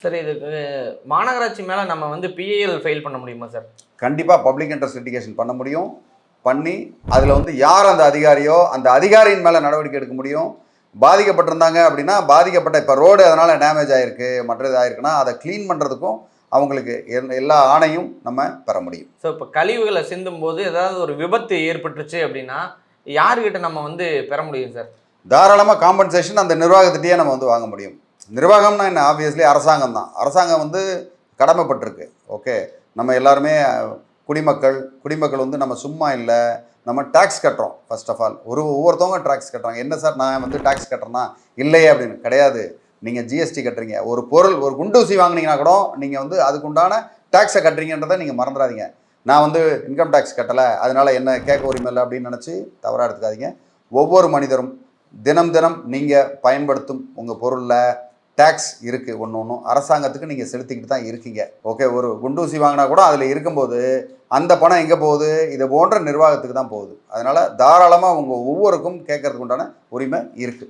Sir இதுக்கு மாநகராட்சி மேலே நம்ம வந்து பிஏஎல் ஃபைல் பண்ண முடியுமா சார்? கண்டிப்பாக பப்ளிக் இன்ட்ரெஸ்ட் லிட்டிகேஷன் பண்ண முடியும். பண்ணி அதில் வந்து யார் அந்த அதிகாரியோ அந்த அதிகாரியின் மேலே நடவடிக்கை எடுக்க முடியும். பாதிக்கப்பட்டிருந்தாங்க அப்படின்னா பாதிக்கப்பட்ட இப்போ ரோடு அதனால் டேமேஜ் ஆகிருக்கு மற்ற இதாகிருக்குன்னா அதை க்ளீன் பண்ணுறதுக்கும் அவங்களுக்கு எல்லா ஆணையும் நம்ம பெற முடியும். ஸோ இப்போ கழிவுகளை சிந்தும் போது ஏதாவது ஒரு விபத்து ஏற்பட்டுருச்சு அப்படின்னா யாருக்கிட்ட நம்ம வந்து பெற முடியும் சார்? தாராளமாக காம்பன்சேஷன் அந்த நிர்வாகத்திட்டே நம்ம வந்து வாங்க முடியும். நிர்வாகம்னா என்ன, ஆப்வியஸ்லி அரசாங்கம் தான். அரசாங்கம் வந்து கடமைப்பட்டிருக்கு. ஓகே, நம்ம எல்லாருமே குடிமக்கள் வந்து நம்ம சும்மா இல்லை, நம்ம டேக்ஸ் கட்டுறோம். ஃபர்ஸ்ட் ஆஃப் ஆல் ஒவ்வொருத்தவங்க டேக்ஸ் கட்டுறாங்க. என்ன சார் நான் வந்து டேக்ஸ் கட்டுறேன்னா இல்லையே அப்படின்னு கிடையாது. நீங்கள் ஜிஎஸ்டி கட்டுறீங்க, ஒரு பொருள் ஒரு குண்டூசி வாங்கினீங்கன்னா கூட நீங்கள் வந்து அதுக்குண்டான டேக்ஸை கட்டுறீங்கன்றதை நீங்கள் மறந்துடாதீங்க. நான் வந்து இன்கம் டேக்ஸ் கட்டலை அதனால் என்ன கேட்க உரிமை இல்லை அப்படின்னு நினச்சி தவறாக எடுத்துக்காதீங்க. ஒவ்வொரு மனிதரும் தினம் நீங்கள் பயன்படுத்தும் உங்கள் பொருளில் டேக்ஸ் இருக்குது. ஒன்றும் அரசாங்கத்துக்கு நீங்கள் செலுத்திக்கிட்டு தான் இருக்கீங்க. ஓகே, ஒரு குண்டூசி வாங்கினா கூட அதில் இருக்கும்போது அந்த பணம் எங்கே போகுது? இது போன்ற நிர்வாகத்துக்கு தான் போகுது. அதனால் தாராளமாக உங்கள் ஒவ்வொருக்கும் கேட்கறதுக்கு உண்டான உரிமை இருக்குது.